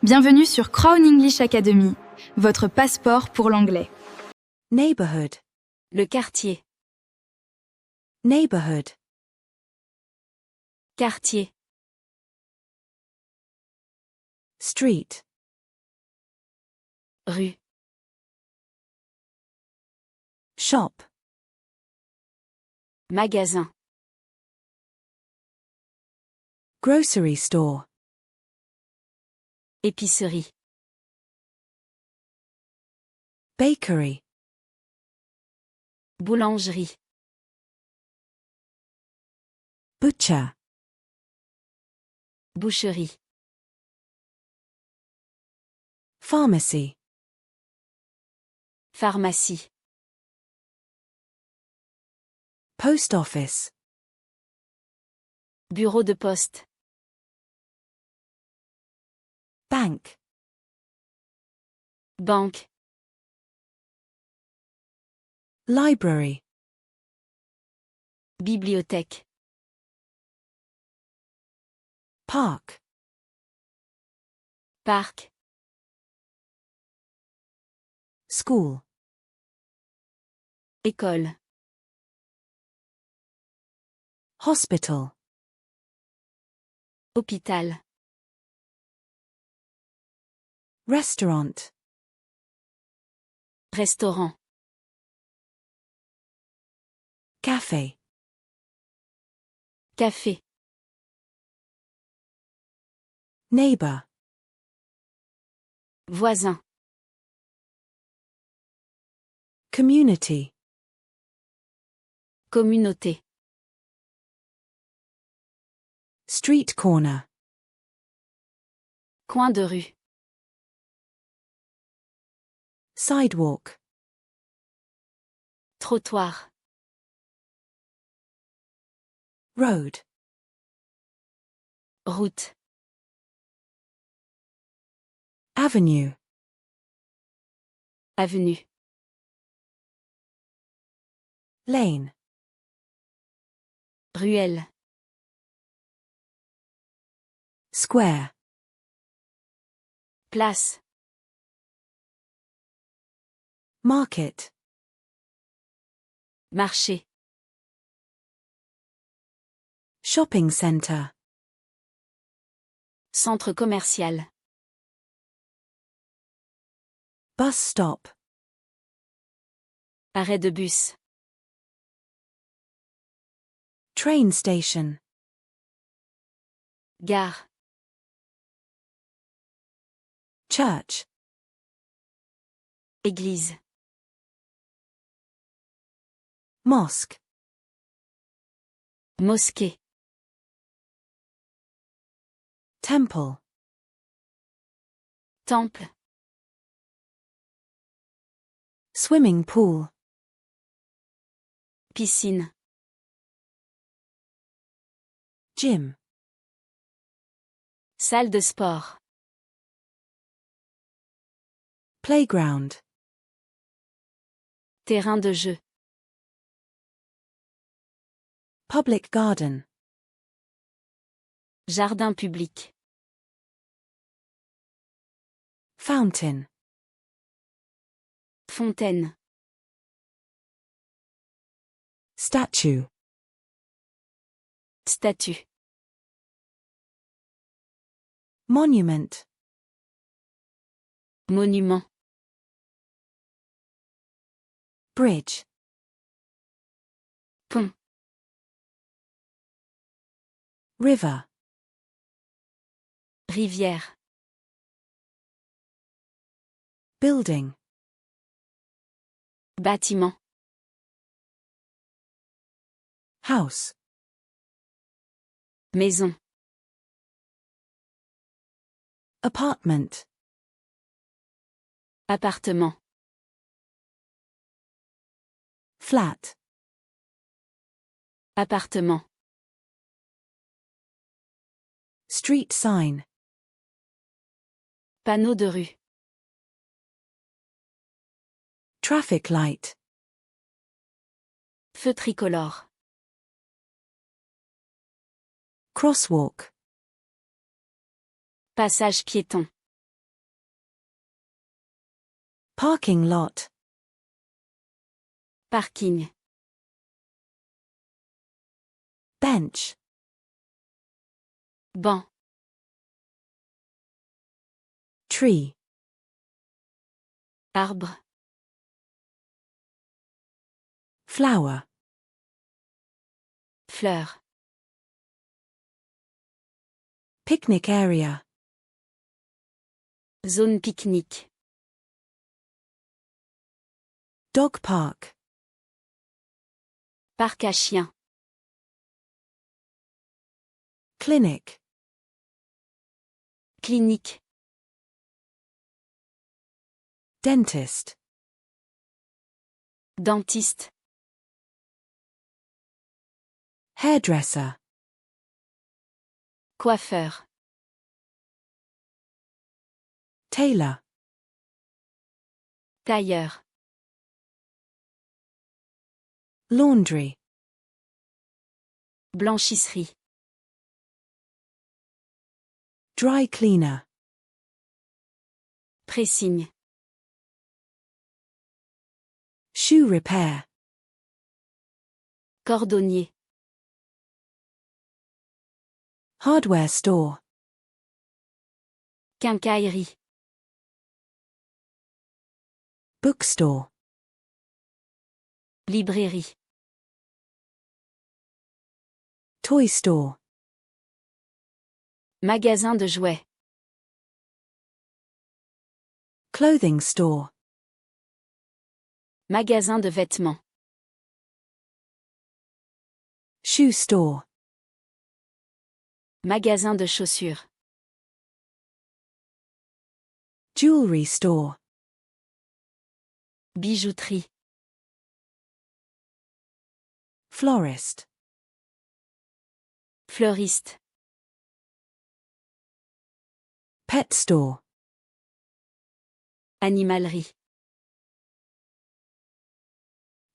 Bienvenue sur Crown English Academy, votre passeport pour l'anglais. Neighborhood. Le quartier. Neighborhood. Quartier. Street. Rue. Shop. Magasin. Grocery store. Épicerie. Bakery. Boulangerie. Butcher. Boucherie. Pharmacy. Pharmacie. Post office. Bureau de poste. Bank. Banque. Library. Bibliothèque. Park. Parc. School. École. Hospital. Hôpital. Restaurant. Restaurant. Cafe. Café. Neighbor. Voisin. Community. Communauté. Street corner. Coin de rue. Sidewalk. Trottoir. Road. Route. Avenue. Avenue. Lane. Ruelle. Square. Place. Market. Marché. Shopping center. Centre commercial. Bus stop. Arrêt de bus. Train station. Gare. Church. Église. Mosque. Mosquée. Temple. Temple. Swimming pool. Piscine. Gym. Salle de sport. Playground. Terrain de jeu. Public garden. Jardin public. Fountain. Fontaine. Statue. Statue. Monument. Monument. Bridge. Pont. River. Rivière. Building. Bâtiment. House. Maison. Apartment. Appartement. Flat. Appartement. Street sign. Panneau de rue. Traffic light. Feu tricolore. Crosswalk. Passage piéton. Parking lot. Parking. Bench. Banc. Tree. Arbre. Flower. Fleur. Picnic area. Zone pique-nique. Dog park. Parc à chiens. Clinic. Clinique. Dentist. Dentiste. Hairdresser. Coiffeur. Tailor. Tailleur. Laundry. Blanchisserie. Dry cleaner. Pressing. Shoe repair. Cordonnier. Hardware store. Quincaillerie. Bookstore. Librairie. Toy store. Magasin de jouets. Clothing store. Magasin de vêtements. Shoe store. Magasin de chaussures. Jewelry store. Bijouterie. Florist. Fleuriste. Pet store. Animalerie.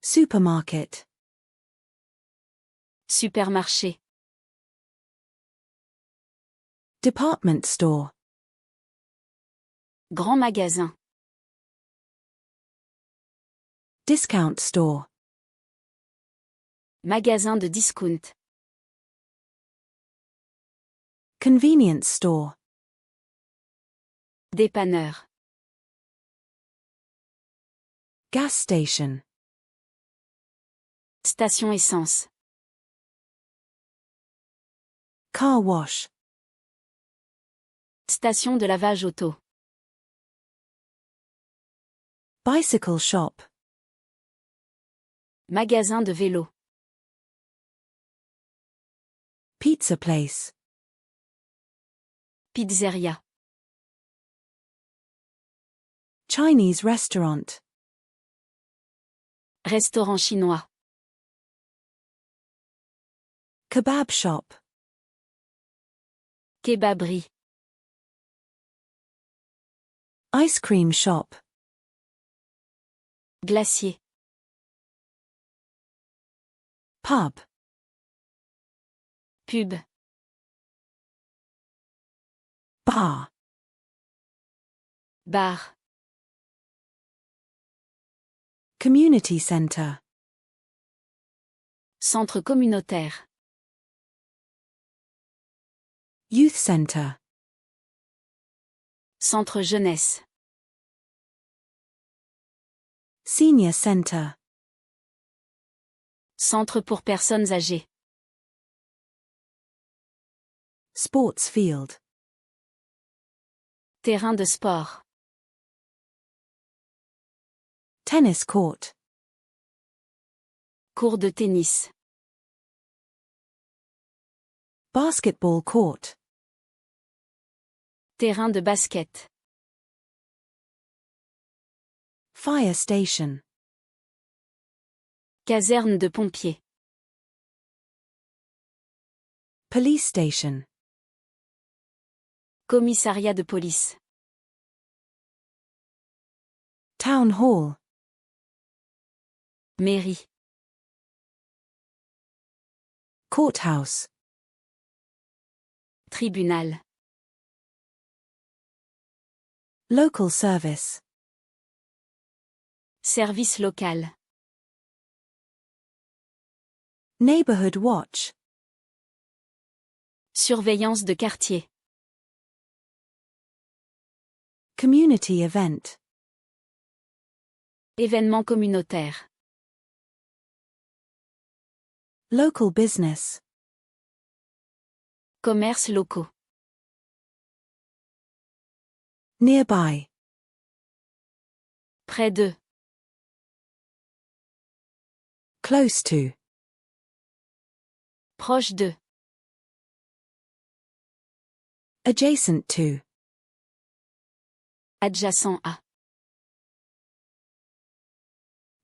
Supermarket. Supermarché. Department store. Grand magasin. Discount store. Magasin de discount. Convenience store. Dépanneur. Gas station. Station essence. Car wash. Station de lavage auto. Bicycle shop. Magasin de vélo. Pizza place. Pizzeria. Chinese restaurant. Restaurant chinois. Kebab shop. Kebaberie. Ice cream shop. Glacier. Pub. Pub. Bar. Bar. Community center. Centre communautaire. Youth center. Centre jeunesse. Senior center. Centre pour personnes âgées. Sports field. Terrain de sport. Tennis court. Cours de tennis. Basketball court. Terrain de basket. Fire station. Caserne de pompiers. Police station. Commissariat de police. Town hall. Mairie. Courthouse. Tribunal. Local service. Service local. Neighborhood watch. Surveillance de quartier. Community event. Événement communautaire. Local business. Commerces locaux. Nearby. Près de. Close to. Proche de. Adjacent to. Adjacent à.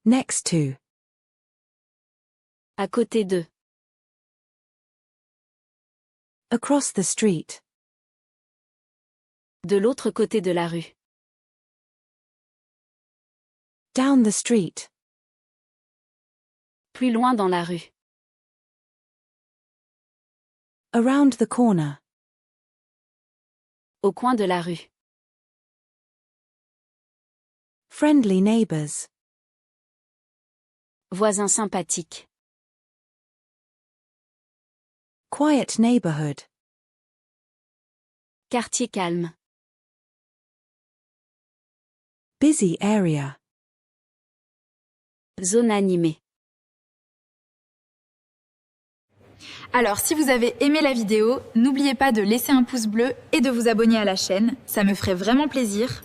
Next to. À côté de. Across the street. De l'autre côté de la rue. Down the street. Plus loin dans la rue. Around the corner. Au coin de la rue. Friendly neighbors. Voisin sympathique. Quiet neighborhood. Quartier calme. Busy area. Zone animée. Alors, si vous avez aimé la vidéo, n'oubliez pas de laisser un pouce bleu et de vous abonner à la chaîne, ça me ferait vraiment plaisir.